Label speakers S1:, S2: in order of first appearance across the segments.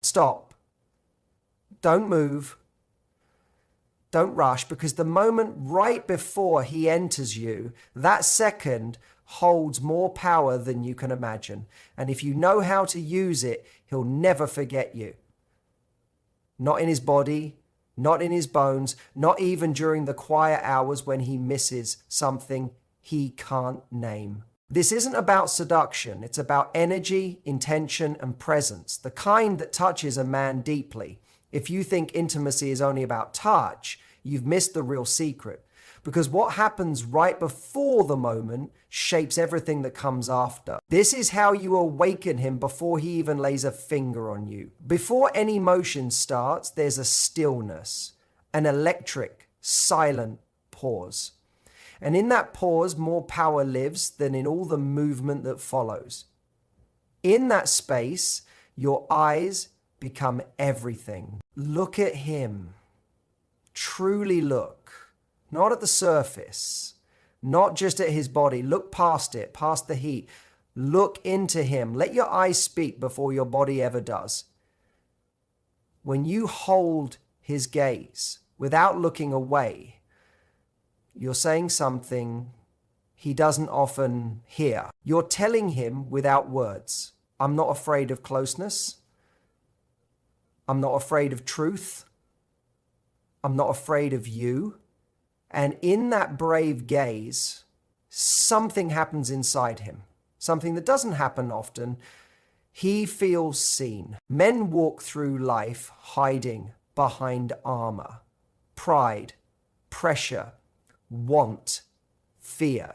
S1: Stop. Don't move. Don't rush, because the moment right before he enters you, that second holds more power than you can imagine. And if you know how to use it, he'll never forget you. Not in his body, not in his bones, not even during the quiet hours when he misses something he can't name. This isn't about seduction. It's about energy, intention, and presence, the kind that touches a man deeply. If you think intimacy is only about touch, you've missed the real secret. Because what happens right before the moment shapes everything that comes after. This is how you awaken him before he even lays a finger on you. Before any motion starts, there's a stillness, an electric, silent pause. And in that pause, more power lives than in all the movement that follows. In that space, your eyes become everything. Look at him. Truly look. Not at the surface. Not just at his body. Look past it, past the heat. Look into him. Let your eyes speak before your body ever does. When you hold his gaze without looking away, you're saying something he doesn't often hear. You're telling him without words, I'm not afraid of closeness. I'm not afraid of truth. I'm not afraid of you. And in that brave gaze, something happens inside him. Something that doesn't happen often. He feels seen. Men walk through life hiding behind armor, pride, pressure, want, fear.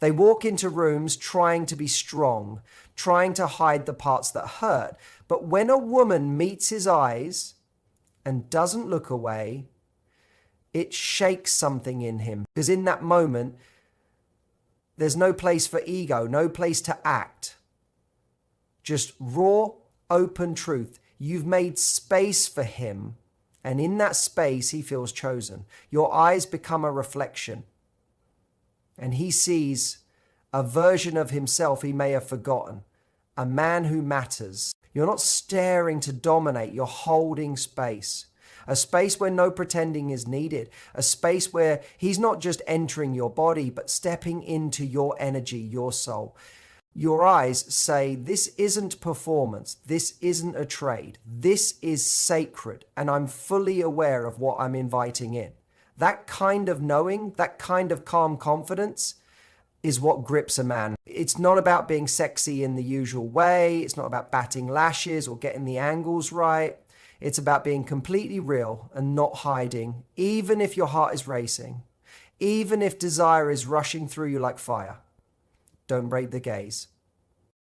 S1: They walk into rooms trying to be strong, trying to hide the parts that hurt. But when a woman meets his eyes and doesn't look away, it shakes something in him. Because in that moment, there's no place for ego, no place to act. Just raw, open truth. You've made space for him. And in that space, he feels chosen. Your eyes become a reflection. And he sees a version of himself he may have forgotten. A man who matters. You're not staring to dominate. You're holding space. A space where no pretending is needed. A space where he's not just entering your body, but stepping into your energy, your soul. Your eyes say, this isn't performance. This isn't a trade. This is sacred. And I'm fully aware of what I'm inviting in. That kind of knowing, that kind of calm confidence is what grips a man. It's not about being sexy in the usual way. It's not about batting lashes or getting the angles right. It's about being completely real and not hiding, even if your heart is racing, even if desire is rushing through you like fire. Don't break the gaze.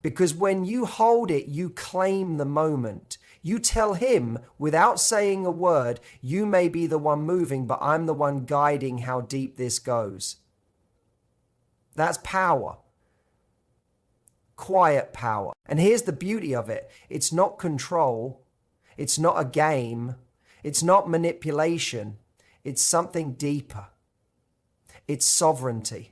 S1: Because when you hold it, you claim the moment. You tell him without saying a word, you may be the one moving, but I'm the one guiding how deep this goes. That's power. Quiet power. And here's the beauty of it. It's not control. It's not a game. It's not manipulation. It's something deeper. It's sovereignty.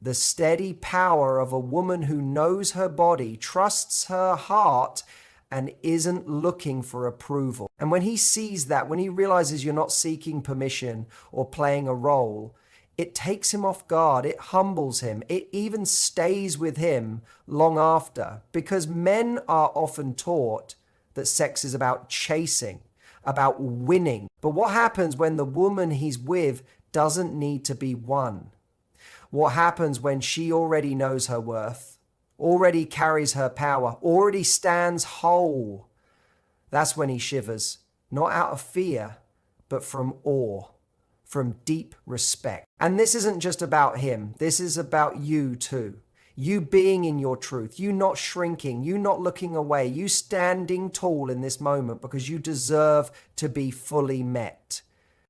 S1: The steady power of a woman who knows her body, trusts her heart, and isn't looking for approval. And when he sees that, when he realizes you're not seeking permission or playing a role, it takes him off guard. It humbles him. It even stays with him long after, because men are often taught that sex is about chasing, about winning. But what happens when the woman he's with doesn't need to be won? What happens when she already knows her worth, already carries her power, already stands whole? That's when he shivers, not out of fear, but from awe, from deep respect. And this isn't just about him. This is about you too. You being in your truth, you not shrinking, you not looking away, you standing tall in this moment because you deserve to be fully met.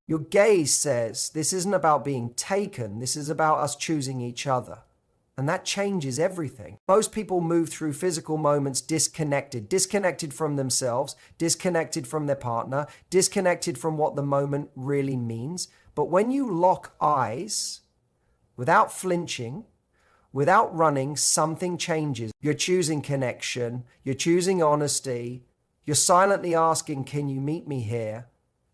S1: Your gaze says, this isn't about being taken, this is about us choosing each other. And that changes everything. Most people move through physical moments disconnected from themselves, disconnected from their partner, disconnected from what the moment really means. But when you lock eyes, without flinching, Without running, something changes. You're choosing connection. You're choosing honesty. You're silently asking, can you meet me here?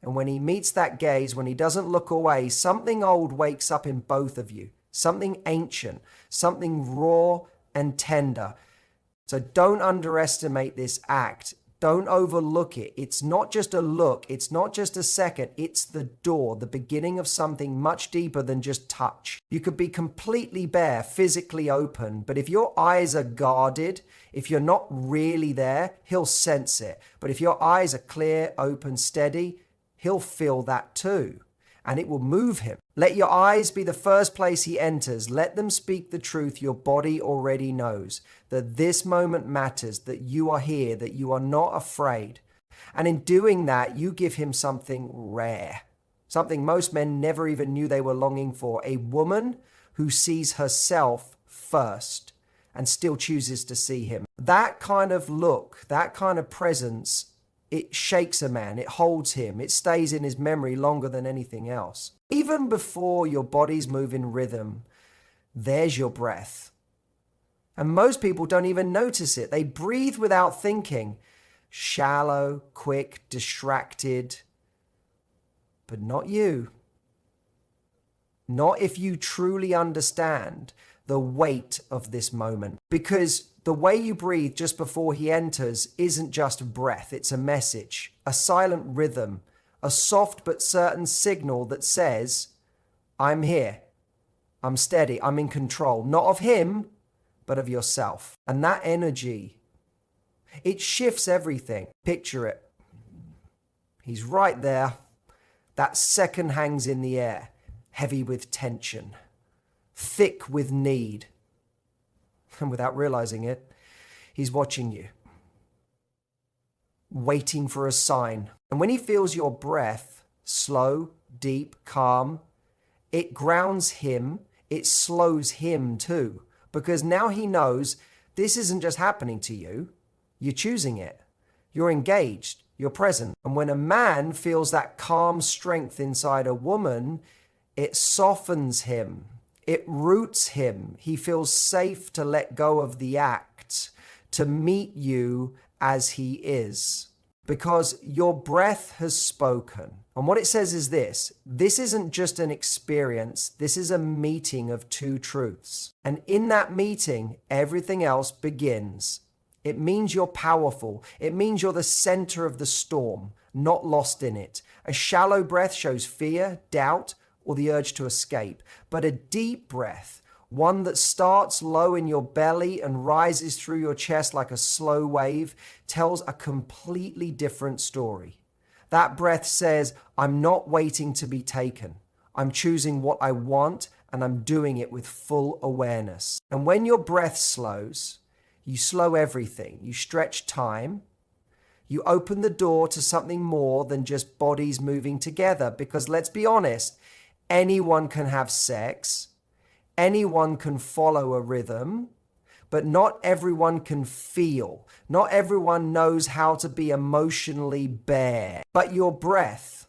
S1: And when he meets that gaze, when he doesn't look away, something old wakes up in both of you. Something ancient, something raw and tender. So don't underestimate this act. Don't overlook it. It's not just a look. It's not just a second. It's the door, the beginning of something much deeper than just touch. You could be completely bare, physically open, but if your eyes are guarded, if you're not really there, he'll sense it. But if your eyes are clear, open, steady, he'll feel that too. And it will move him. Let your eyes be the first place he enters. Let them speak the truth your body already knows. That this moment matters, that you are here, that you are not afraid. And in doing that, you give him something rare. Something most men never even knew they were longing for. A woman who sees herself first and still chooses to see him. That kind of look, that kind of presence, it shakes a man, it holds him, it stays in his memory longer than anything else. Even before your bodies move in rhythm, there's your breath. And most people don't even notice it. They breathe without thinking. Shallow, quick, distracted. But not you. Not if you truly understand the weight of this moment. Because the way you breathe just before he enters isn't just breath, it's a message, a silent rhythm, a soft but certain signal that says, I'm here, I'm steady, I'm in control, not of him, but of yourself. And that energy, it shifts everything. Picture it. He's right there. That second hangs in the air, heavy with tension, thick with need. And without realizing it, he's watching you, waiting for a sign. And when he feels your breath, slow, deep, calm, it grounds him, it slows him too. Because now he knows this isn't just happening to you, you're choosing it. You're engaged, you're present. And when a man feels that calm strength inside a woman, it softens him. It roots him. He feels safe to let go of the act, to meet you as he is. Because your breath has spoken. And what it says is this isn't just an experience, this is a meeting of two truths. And in that meeting, everything else begins. It means you're powerful. It means you're the center of the storm, not lost in it. A shallow breath shows fear, doubt, or the urge to escape. But a deep breath, one that starts low in your belly and rises through your chest like a slow wave, tells a completely different story. That breath says, I'm not waiting to be taken. I'm choosing what I want, and I'm doing it with full awareness. And when your breath slows, you slow everything. You stretch time. You open the door to something more than just bodies moving together. Because let's be honest, anyone can have sex, anyone can follow a rhythm, but not everyone can feel. Not everyone knows how to be emotionally bare. But your breath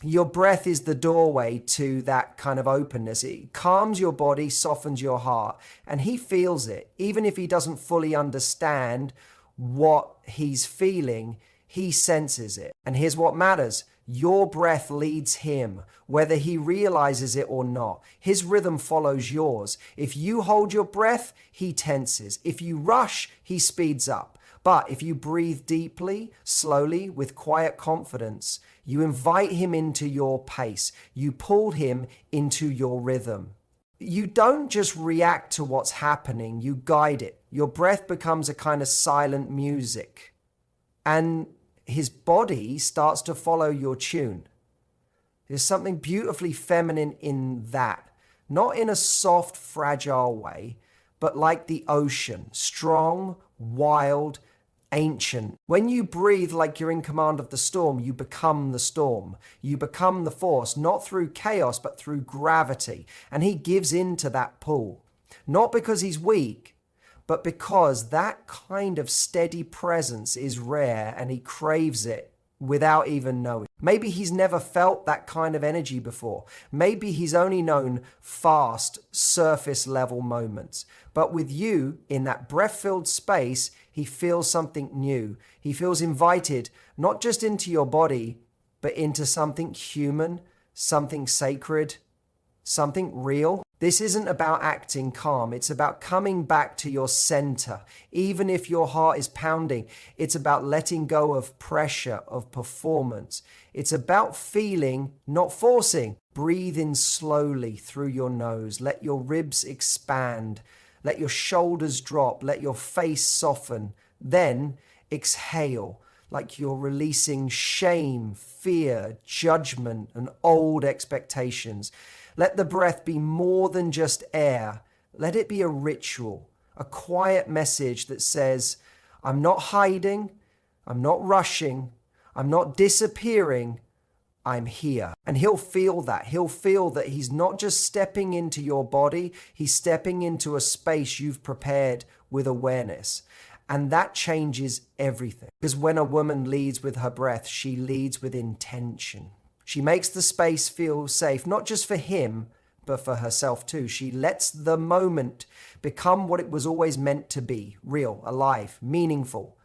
S1: is the doorway to that kind of openness. It calms your body, softens your heart, and he feels it. Even if he doesn't fully understand what he's feeling, he senses it. And here's what matters. Your breath leads him, whether he realizes it or not. His rhythm follows yours. If you hold your breath, he tenses. If you rush, he speeds up. But if you breathe deeply, slowly, with quiet confidence, you invite him into your pace. You pull him into your rhythm. You don't just react to what's happening, you guide it. Your breath becomes a kind of silent music. And his body starts to follow your tune. There's something beautifully feminine in that. Not in a soft, fragile way, but like the ocean, strong, wild, ancient. When you breathe like you're in command of the storm, you become the storm. You become the force, not through chaos, but through gravity. And he gives in to that pull. Not because he's weak, but because that kind of steady presence is rare and he craves it without even knowing. Maybe he's never felt that kind of energy before. Maybe he's only known fast, surface level moments. But with you, in that breath-filled space, he feels something new. He feels invited, not just into your body, but into something human, something sacred, something real. This isn't about acting calm. It's about coming back to your center. Even if your heart is pounding, it's about letting go of pressure, of performance. It's about feeling, not forcing. Breathe in slowly through your nose. Let your ribs expand. Let your shoulders drop. Let your face soften. Then exhale, like you're releasing shame, fear, judgment, and old expectations. Let the breath be more than just air. Let it be a ritual, a quiet message that says, I'm not hiding, I'm not rushing, I'm not disappearing, I'm here. And he'll feel that. He'll feel that he's not just stepping into your body, he's stepping into a space you've prepared with awareness. And that changes everything. Because when a woman leads with her breath, she leads with intention. She makes the space feel safe, not just for him, but for herself too. She lets the moment become what it was always meant to be, real, alive, meaningful,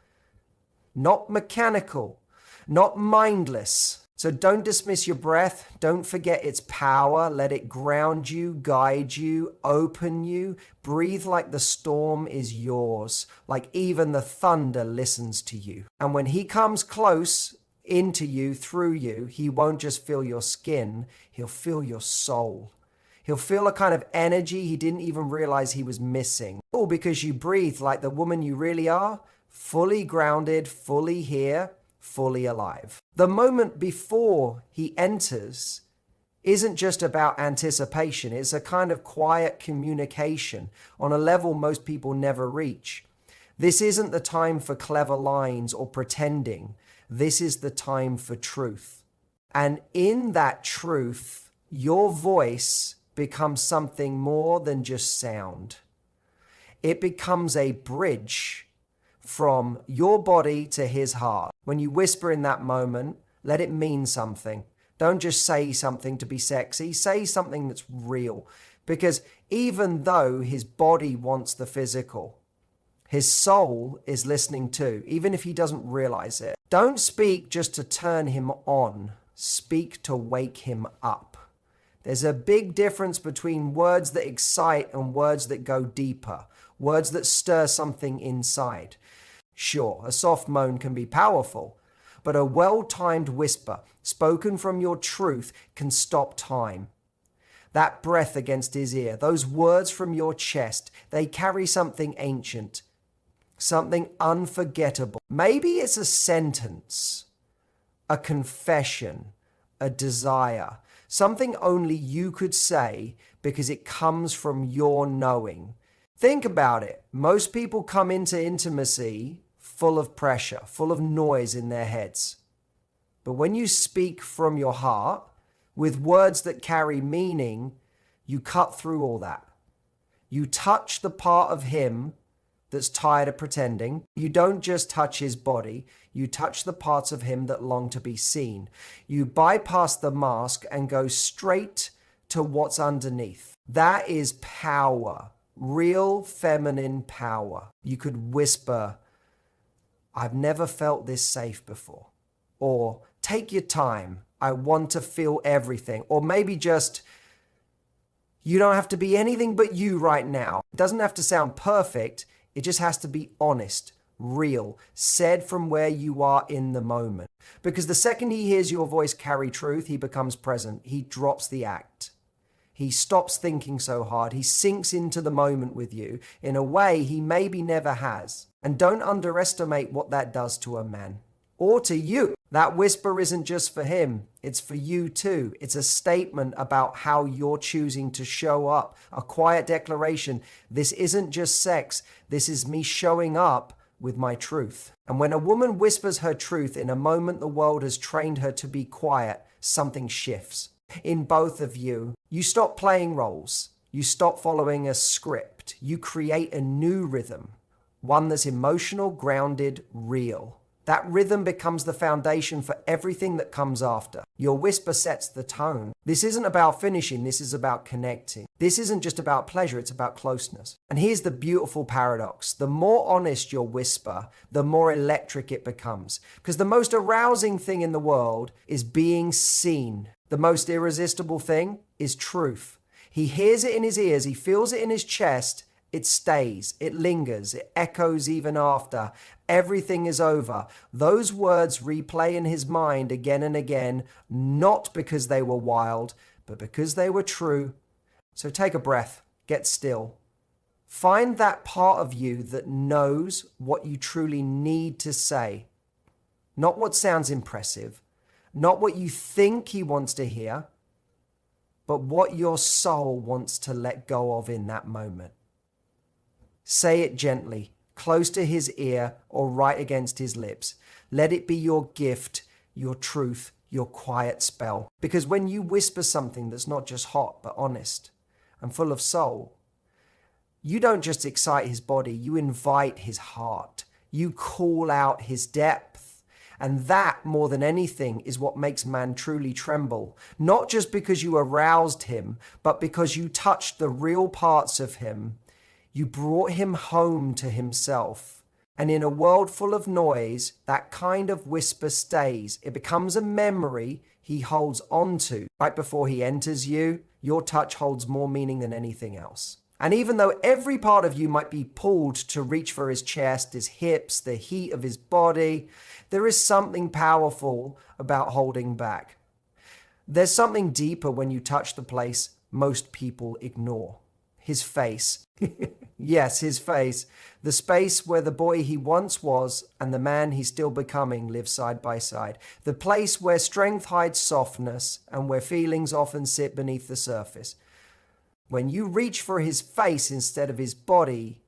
S1: not mechanical, not mindless. So don't dismiss your breath. Don't forget its power. Let it ground you, guide you, open you. Breathe like the storm is yours, like even the thunder listens to you. And when he comes close into you, through you, he won't just feel your skin, he'll feel your soul. He'll feel a kind of energy he didn't even realize he was missing. All because you breathe like the woman you really are, fully grounded, fully here, fully alive. The moment before he enters isn't just about anticipation. It's a kind of quiet communication on a level most people never reach. This isn't the time for clever lines or pretending. This is the time for truth. And in that truth, your voice becomes something more than just sound. It becomes a bridge from your body to his heart. When you whisper in that moment, let it mean something. Don't just say something to be sexy. Say something that's real. Because even though his body wants the physical, his soul is listening too, even if he doesn't realize it. Don't speak just to turn him on. Speak to wake him up. There's a big difference between words that excite and words that go deeper, words that stir something inside. Sure, a soft moan can be powerful, but a well-timed whisper, spoken from your truth, can stop time. That breath against his ear, those words from your chest, they carry something ancient, something unforgettable. Maybe it's a sentence, a confession, a desire, something only you could say because it comes from your knowing. Think about it. Most people come into intimacy full of pressure, full of noise in their heads. But when you speak from your heart, with words that carry meaning, you cut through all that. You touch the part of him that's tired of pretending. You don't just touch his body, you touch the parts of him that long to be seen. You bypass the mask and go straight to what's underneath. That is power, real feminine power. You could whisper, I've never felt this safe before. Or take your time, I want to feel everything. Or maybe just, you don't have to be anything but you right now. It doesn't have to sound perfect. It just has to be honest, real, said from where you are in the moment. Because the second he hears your voice carry truth, he becomes present. He drops the act. He stops thinking so hard. He sinks into the moment with you in a way he maybe never has. And don't underestimate what that does to a man. Or to you. That whisper isn't just for him. It's for you too. It's a statement about how you're choosing to show up. A quiet declaration. This isn't just sex. This is me showing up with my truth. And when a woman whispers her truth in a moment the world has trained her to be quiet, something shifts. In both of you, you stop playing roles. You stop following a script. You create a new rhythm. One that's emotional, grounded, real. That rhythm becomes the foundation for everything that comes after. Your whisper sets the tone. This isn't about finishing, this is about connecting. This isn't just about pleasure, it's about closeness. And here's the beautiful paradox. The more honest your whisper, the more electric it becomes. Because the most arousing thing in the world is being seen. The most irresistible thing is truth. He hears it in his ears, he feels it in his chest, it stays, it lingers, it echoes even after everything is over. Those words replay in his mind again and again, not because they were wild, but because they were true. So take a breath, get still. Find that part of you that knows what you truly need to say. Not what sounds impressive, not what you think he wants to hear, but what your soul wants to let go of in that moment. Say it gently, close to his ear or right against his lips. Let it be your gift, your truth, your quiet spell. Because when you whisper something that's not just hot, but honest and full of soul, you don't just excite his body, you invite his heart. You call out his depth. And that, more than anything, is what makes man truly tremble. Not just because you aroused him, but because you touched the real parts of him. You brought him home to himself. And in a world full of noise, that kind of whisper stays. It becomes a memory he holds on to. Right before he enters you, your touch holds more meaning than anything else. And even though every part of you might be pulled to reach for his chest, his hips, the heat of his body, there is something powerful about holding back. There's something deeper when you touch the place most people ignore. His face. Yes, his face. The space where the boy he once was and the man he's still becoming live side by side. The place where strength hides softness and where feelings often sit beneath the surface. When you reach for his face instead of his body,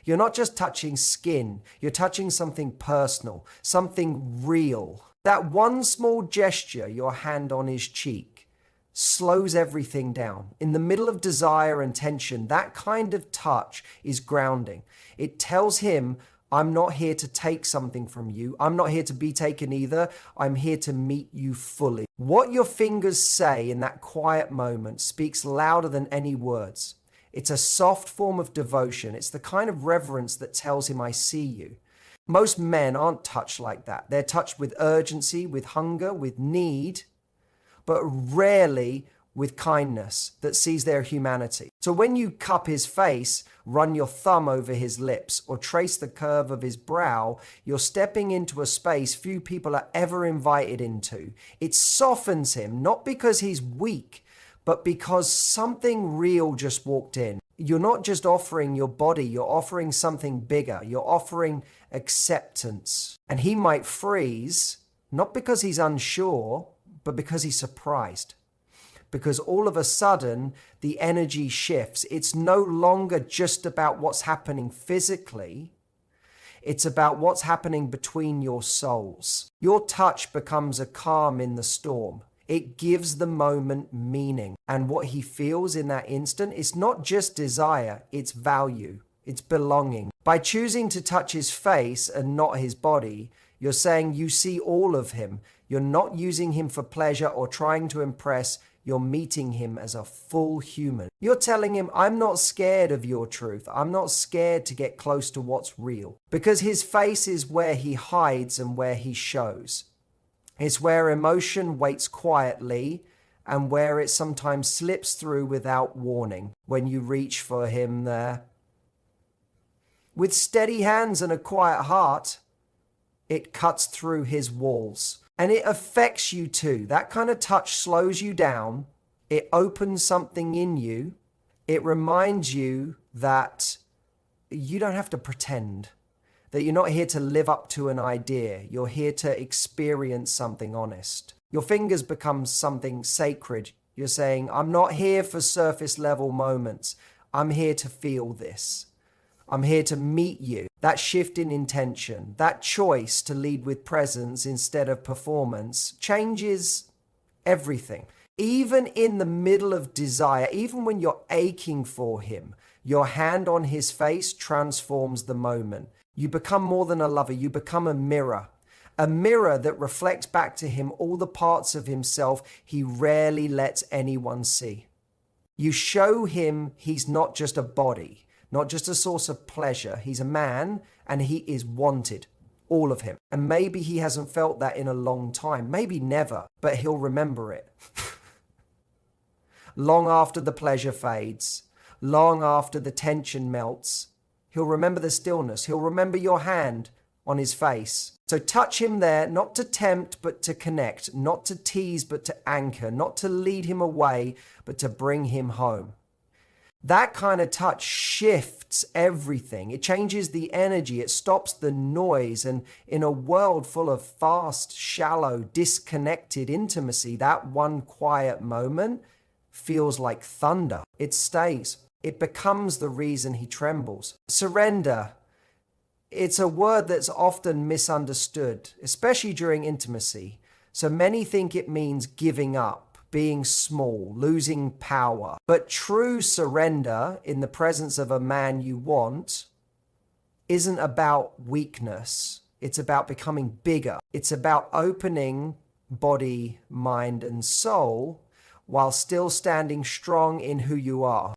S1: you're not just touching skin, you're touching something personal, something real. That one small gesture, your hand on his cheek, slows everything down. In the middle of desire and tension, that kind of touch is grounding. It tells him, I'm not here to take something from you. I'm not here to be taken either. I'm here to meet you fully. What your fingers say in that quiet moment speaks louder than any words. It's a soft form of devotion. It's the kind of reverence that tells him, I see you. Most men aren't touched like that. They're touched with urgency, with hunger, with need, but rarely with kindness that sees their humanity. So when you cup his face, run your thumb over his lips, or trace the curve of his brow, you're stepping into a space few people are ever invited into. It softens him, not because he's weak, but because something real just walked in. You're not just offering your body, you're offering something bigger. You're offering acceptance. And he might freeze, not because he's unsure, but because he's surprised. Because all of a sudden, the energy shifts. It's no longer just about what's happening physically. It's about what's happening between your souls. Your touch becomes a calm in the storm. It gives the moment meaning. And what he feels in that instant is not just desire, it's value, it's belonging. By choosing to touch his face and not his body, you're saying you see all of him. You're not using him for pleasure or trying to impress. You're meeting him as a full human. You're telling him, I'm not scared of your truth. I'm not scared to get close to what's real. Because his face is where he hides and where he shows. It's where emotion waits quietly and where it sometimes slips through without warning when you reach for him there. With steady hands and a quiet heart, it cuts through his walls. And it affects you too. That kind of touch slows you down. It opens something in you. It reminds you that you don't have to pretend, that you're not here to live up to an idea. You're here to experience something honest. Your fingers become something sacred. You're saying, I'm not here for surface level moments. I'm here to feel this. I'm here to meet you. That shift in intention, that choice to lead with presence instead of performance changes everything. Even in the middle of desire, even when you're aching for him, your hand on his face transforms the moment. You become more than a lover, you become a mirror. a mirror that reflects back to him all the parts of himself he rarely lets anyone see. You show him he's not just a body, not just a source of pleasure. He's a man and he is wanted, all of him. And maybe he hasn't felt that in a long time, maybe never, but he'll remember it. Long after the pleasure fades, long after the tension melts, he'll remember the stillness. He'll remember your hand on his face. So touch him there, not to tempt, but to connect, not to tease, but to anchor, not to lead him away, but to bring him home. That kind of touch shifts everything. It changes the energy. It stops the noise. And in a world full of fast, shallow, disconnected intimacy, that one quiet moment feels like thunder. It stays. It becomes the reason he trembles. Surrender. It's a word that's often misunderstood, especially during intimacy. So many think it means giving up, being small, losing power. But true surrender in the presence of a man you want isn't about weakness. It's about becoming bigger. It's about opening body, mind, and soul while still standing strong in who you are.